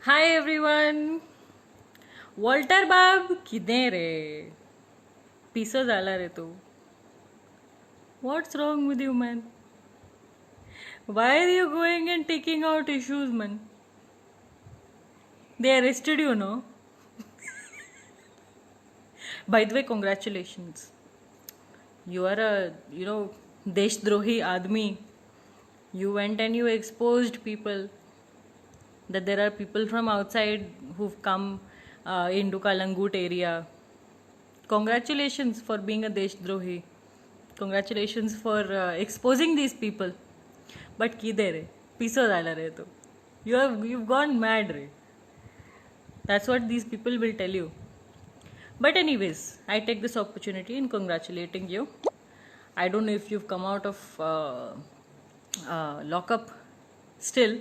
Hi everyone. Walter बाब किधे रे? पिसो झाला रे तू. What's wrong with you, man? Why are you going and taking out issues, man? They arrested you, no? By the way, congratulations. You are a, Deshdrohi Admi. You went and you exposed people that there are people from outside who've come into Kalangut area. Congratulations for being a Deshdrohi. Congratulations for exposing these people. But kide re? Piso dala re to. You've gone mad re. That's what these people will tell you. But anyways, I take this opportunity in congratulating you. I don't know if you've come out of lockup still,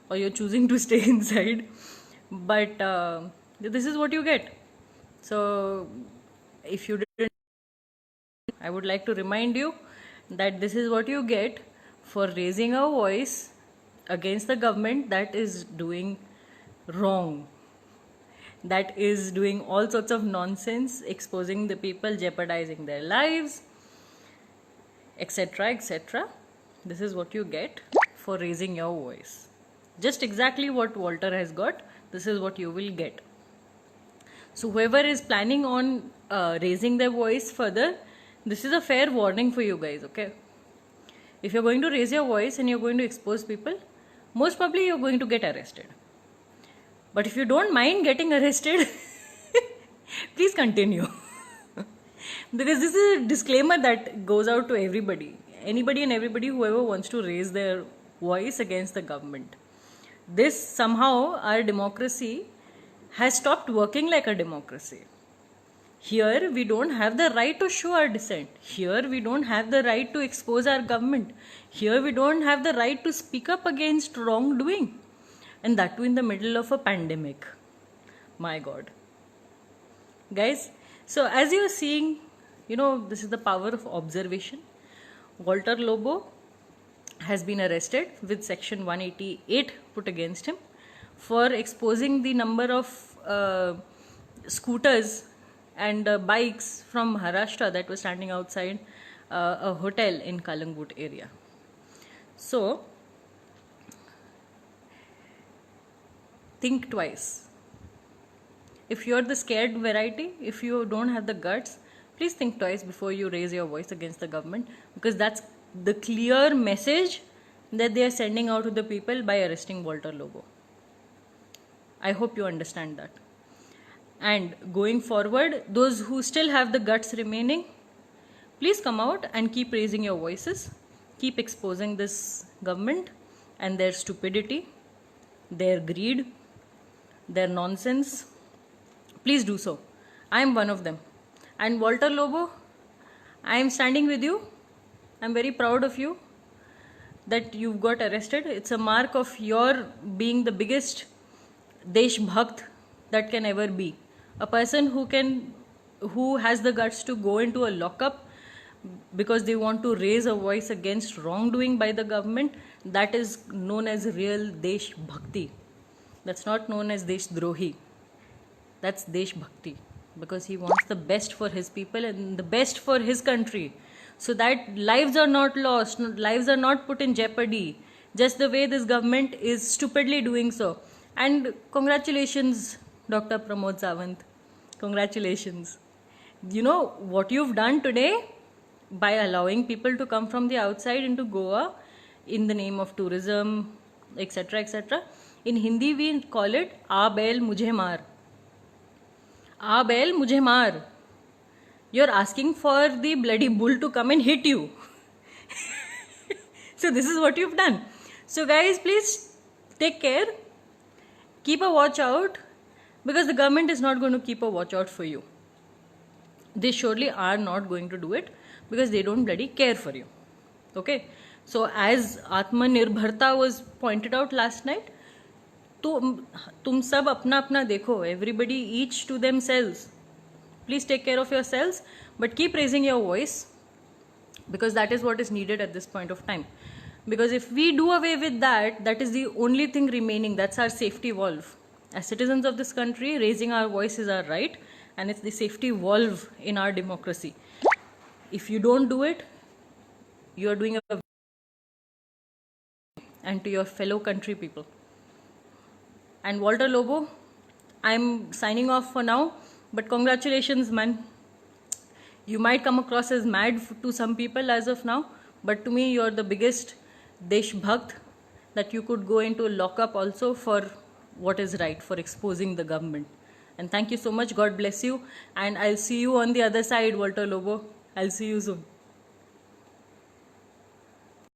or you're choosing to stay inside. But this is what you get. So if you didn't, I would like to remind you that this is what you get for raising a voice against the government that is doing wrong, that is doing all sorts of nonsense, exposing the people, jeopardizing their lives, etc. etc. This is what you get for raising your voice. Just exactly what Walter has got, this is what you will get. So whoever is planning on raising their voice further, this is a fair warning for you guys, okay? If you're going to raise your voice and you're going to expose people, most probably you're going to get arrested. But if you don't mind getting arrested, please continue. Because this is a disclaimer that goes out to everybody. Anybody and everybody, whoever wants to raise their voice against the government. This somehow, our democracy has stopped working like a democracy. Here we don't have the right to show our dissent. Here we don't have the right to expose our government. Here we don't have the right to speak up against wrongdoing. And that too in the middle of a pandemic. My God. Guys, so as you are seeing, this is the power of observation. Walter Lobo has been arrested with section 188 put against him for exposing the number of scooters and bikes from Maharashtra that were standing outside a hotel in Kalangut area. So, think twice. If you're the scared variety, if you don't have the guts, please think twice before you raise your voice against the government, because that's the clear message that they are sending out to the people by arresting Walter Lobo. I hope you understand that. And going forward, those who still have the guts remaining, please come out and keep raising your voices. Keep exposing this government and their stupidity, their greed, their nonsense. Please do so. I am one of them. And Walter Lobo, I am standing with you. I am very proud of you that you've got arrested. It's a mark of your being the biggest Desh Bhakt that can ever be. A person who has the guts to go into a lockup because they want to raise a voice against wrongdoing by the government, that is known as real Desh Bhakti. That's not known as Desh Drohi. That's Desh Bhakti, because he wants the best for his people and the best for his country, so that lives are not lost, lives are not put in jeopardy, just the way this government is stupidly doing so. And congratulations, Dr. Pramod Sawant. Congratulations. You know what you've done today by allowing people to come from the outside into Goa in the name of tourism, etc. etc. In Hindi we call it "Aa bail mujhe maar." "Aa bail mujhe maar." You're asking for the bloody bull to come and hit you. So this is what you've done. So guys, please take care. Keep a watch out, because the government is not going to keep a watch out for you. They surely are not going to do it, because they don't bloody care for you. Okay? So as Atmanirbharta was pointed out last night, तुम सब अपना अपना देखो. Everybody each to themselves. Please take care of yourselves, but keep raising your voice, because that is what is needed at this point of time. Because if we do away with that, that is the only thing remaining. That's our safety valve. As citizens of this country, raising our voice is our right, and it's the safety valve in our democracy. If you don't do it, you are doing a and to your fellow country people. And Walter Lobo, I'm signing off for now, but congratulations, man. You might come across as mad to some people as of now, but to me, you're the biggest Desh Bhakt that you could go into lockup also for what is right, for exposing the government. And thank you so much. God bless you. And I'll see you on the other side, Walter Lobo. I'll see you soon.